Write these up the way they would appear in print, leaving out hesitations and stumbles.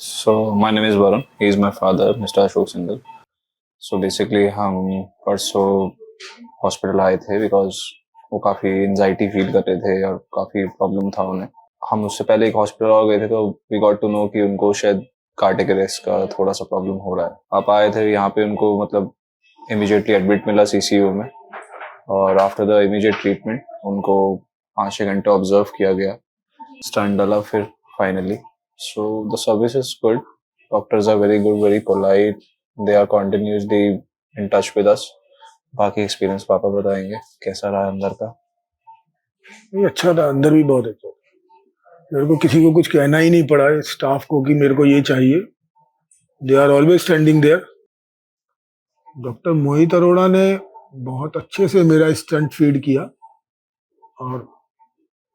So my name is Varun. He is my father, Mr. Ashok Singhal. So basically हम परसों hospital आए थे because वो काफ़ी एंजाइटी फील कर रहे थे और काफ़ी प्रॉब्लम था उन्हें. हम उससे पहले एक हॉस्पिटल और गए थे तो वी गॉट टू नो कि उनको शायद कार्डियक अरेस्ट का थोड़ा सा प्रॉब्लम हो रहा है. आप आए थे यहाँ पे उनको मतलब इमीडिएटली एडमिट मिला सीसीयू में और आफ्टर द इमीडिएट ट्रीटमेंट उनको 5-6 घंटे ऑब्जर्व किया गया. स्टंट डाला फिर finally. So the service is good. Doctors are very good, very polite. They are continuously in touch with us. बाकी एक्सपीरियंस पापा बताएंगे कैसा रहा अंदर का. नहीं, अच्छा था. अंदर भी बहुत अच्छा था. मेरे को किसी को कुछ कहना ही नहीं पड़ा स्टाफ को कि मेरे को ये चाहिए. They are always standing there. Doctor Mohit Arora ने बहुत अच्छे से मेरा स्टंट फीड किया और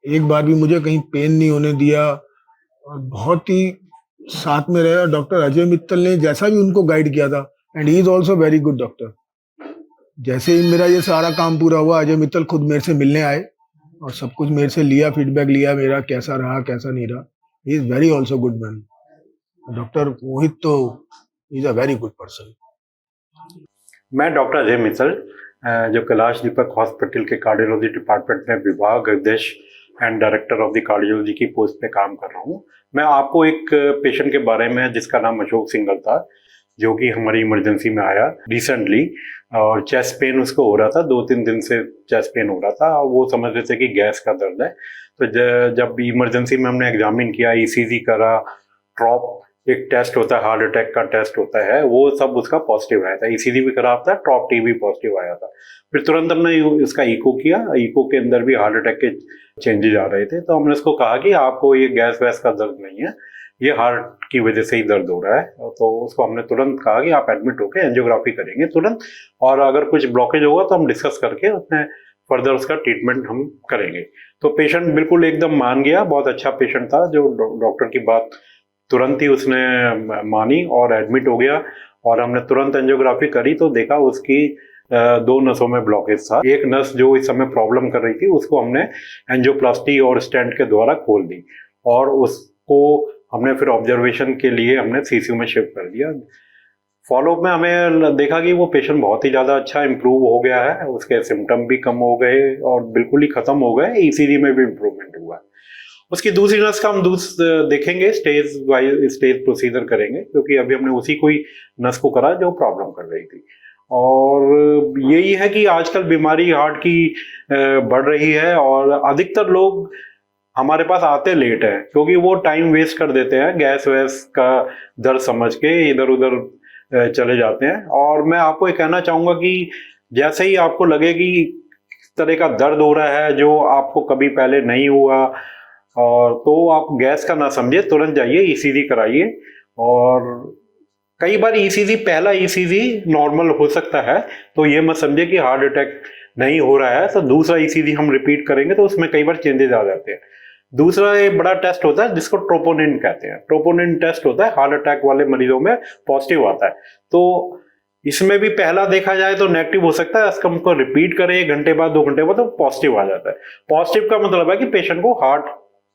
एक बार भी मुझे कहीं पेन नहीं होने दिया और बहुत ही साथ में रहे. डॉक्टर अजय मित्तल ने जैसा भी उनको गाइड किया था, and he is also very good doctor. जैसे ही मेरा ये सारा काम पूरा हुआ, अजय मित्तल खुद मेरे से मिलने आए और सब कुछ मेरे से लिया, फीडबैक लिया मेरा कैसा रहा कैसा नहीं रहा. He is very also good man. Doctor Mohit तो is a very good person. मैं डॉक्टर अजय मित्तल जो कैलाश दीपक हॉस्पिटल के कार्डियोलॉजी डिपार्टमेंट में विभाग अध्यक्ष and director of the cardiology की पोस्ट पे काम कर रहा हूँ. मैं आपको एक पेशेंट के बारे में जिसका नाम अशोक सिंघल था, जो कि हमारी इमरजेंसी में आया रिसेंटली और चेस्ट पेन उसको हो रहा था. 2-3 दिन से चेस्ट पेन हो रहा था और वो समझ रहे थे कि गैस का दर्द है. तो जब इमरजेंसी में हमने एग्जामिन किया, ईसीजी करा, ट्रॉप एक टेस्ट होता है, हार्ट अटैक का टेस्ट होता है, वो सब उसका पॉजिटिव आया था. ईसीजी भी खराब था, ट्रॉप टी भी पॉजिटिव आया था. फिर तुरंत हमने इसका इको किया. इको के अंदर भी हार्ट अटैक के चेंजेस आ रहे थे. तो हमने उसको कहा कि आपको ये गैस वैस का दर्द नहीं है, ये हार्ट की वजह से ही दर्द हो रहा है. तो उसको हमने तुरंत कहा कि आप एडमिट होकर एंजियोग्राफी करेंगे तुरंत, और अगर कुछ ब्लॉकेज होगा तो हम डिस्कस करके उसमें फर्दर उसका ट्रीटमेंट हम करेंगे. तो पेशेंट बिल्कुल एकदम मान गया. बहुत अच्छा पेशेंट था जो डॉक्टर की बात तुरंत ही उसने मानी और एडमिट हो गया. और हमने तुरंत एंजियोग्राफी करी तो देखा उसकी 2 नसों में ब्लॉकेज था. एक नस जो इस समय प्रॉब्लम कर रही थी उसको हमने एंजियोप्लास्टी और स्टेंट के द्वारा खोल दी और उसको हमने फिर ऑब्जर्वेशन के लिए हमने सीसीयू में शिफ्ट कर दिया. फॉलोअप में हमें देखा कि वो पेशेंट बहुत ही ज़्यादा अच्छा इम्प्रूव हो गया है. उसके सिम्टम भी कम हो गए और बिल्कुल ही खत्म हो गए. ईसीजी में भी इम्प्रूवमेंट हुआ. उसकी दूसरी नस का हम देखेंगे, स्टेज वाइज स्टेज प्रोसीजर करेंगे, क्योंकि अभी हमने उसी कोई नस को करा जो प्रॉब्लम कर रही थी. और यही है कि आजकल बीमारी हार्ट की बढ़ रही है और अधिकतर लोग हमारे पास आते लेट है क्योंकि वो टाइम वेस्ट कर देते हैं. गैस वैस का दर्द समझ के इधर उधर चले जाते हैं. और मैं आपको ये कहना चाहूँगा कि जैसे ही आपको लगे कि इस तरह का दर्द हो रहा है जो आपको कभी पहले नहीं हुआ, और तो आप गैस का ना समझे, तुरंत जाइए ईसीजी कराइए. और कई बार ईसीजी, पहला ईसीजी नॉर्मल हो सकता है तो ये मत समझे कि हार्ट अटैक नहीं हो रहा है. तो दूसरा ईसीजी हम रिपीट करेंगे तो उसमें कई बार चेंजेस आ जाते हैं. दूसरा एक बड़ा टेस्ट होता है जिसको ट्रोपोनिन कहते हैं. ट्रोपोनिन टेस्ट होता है, हार्ट अटैक वाले मरीजों में पॉजिटिव आता है. तो इसमें भी पहला देखा जाए तो नेगेटिव हो सकता है. इसका हमको रिपीट करें 1 घंटे बाद 2 घंटे बाद तो पॉजिटिव आ जाता है. पॉजिटिव का मतलब है कि पेशेंट को हार्ट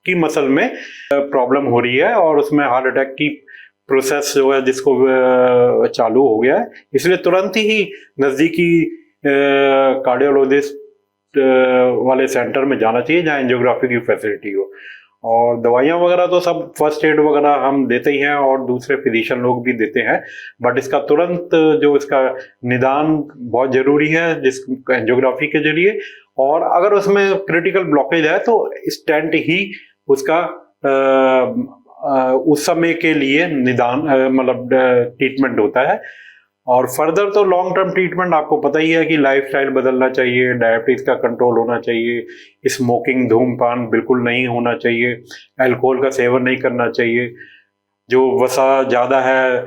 की मसल में प्रॉब्लम हो रही है और उसमें हार्ट अटैक की प्रोसेस जो है जिसको चालू हो गया है. इसलिए तुरंत ही नज़दीकी कार्डियोलॉजिस्ट वाले सेंटर में जाना चाहिए जहाँ एंजियोग्राफी की फैसिलिटी हो. और दवाइयाँ वगैरह तो सब फर्स्ट एड वगैरह हम देते ही हैं और दूसरे फिजिशियन लोग भी देते हैं. बट इसका तुरंत जो इसका निदान बहुत ज़रूरी है जिस एंजियोग्राफी के जरिए. और अगर उसमें क्रिटिकल ब्लॉकेज है तो स्टेंट ही उसका उस समय के लिए निदान मतलब ट्रीटमेंट होता है. और फर्दर तो लॉन्ग टर्म ट्रीटमेंट आपको पता ही है कि लाइफस्टाइल बदलना चाहिए, डायबिटीज का कंट्रोल होना चाहिए, स्मोकिंग धूम्रपान बिल्कुल नहीं होना चाहिए, अल्कोहल का सेवन नहीं करना चाहिए, जो वसा ज़्यादा है,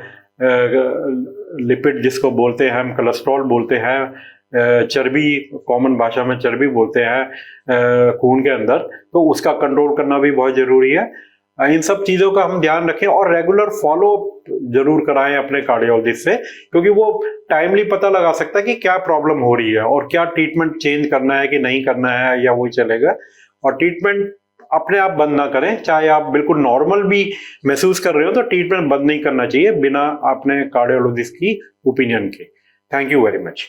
लिपिड जिसको बोलते हैं हम, कोलेस्ट्रॉल बोलते हैं, चर्बी कॉमन भाषा में चर्बी बोलते हैं खून के अंदर, तो उसका कंट्रोल करना भी बहुत ज़रूरी है. इन सब चीज़ों का हम ध्यान रखें और रेगुलर फॉलो जरूर कराएं अपने कार्डियोलॉजिस्ट से, क्योंकि वो टाइमली पता लगा सकता है कि क्या प्रॉब्लम हो रही है और क्या ट्रीटमेंट चेंज करना है कि नहीं करना है या वही चलेगा. और ट्रीटमेंट अपने आप बंद ना करें। चाहे आप बिल्कुल नॉर्मल भी महसूस कर रहे हो तो ट्रीटमेंट बंद नहीं करना चाहिए बिना अपने कार्डियोलॉजिस्ट की ओपिनियन के। Thank you very much.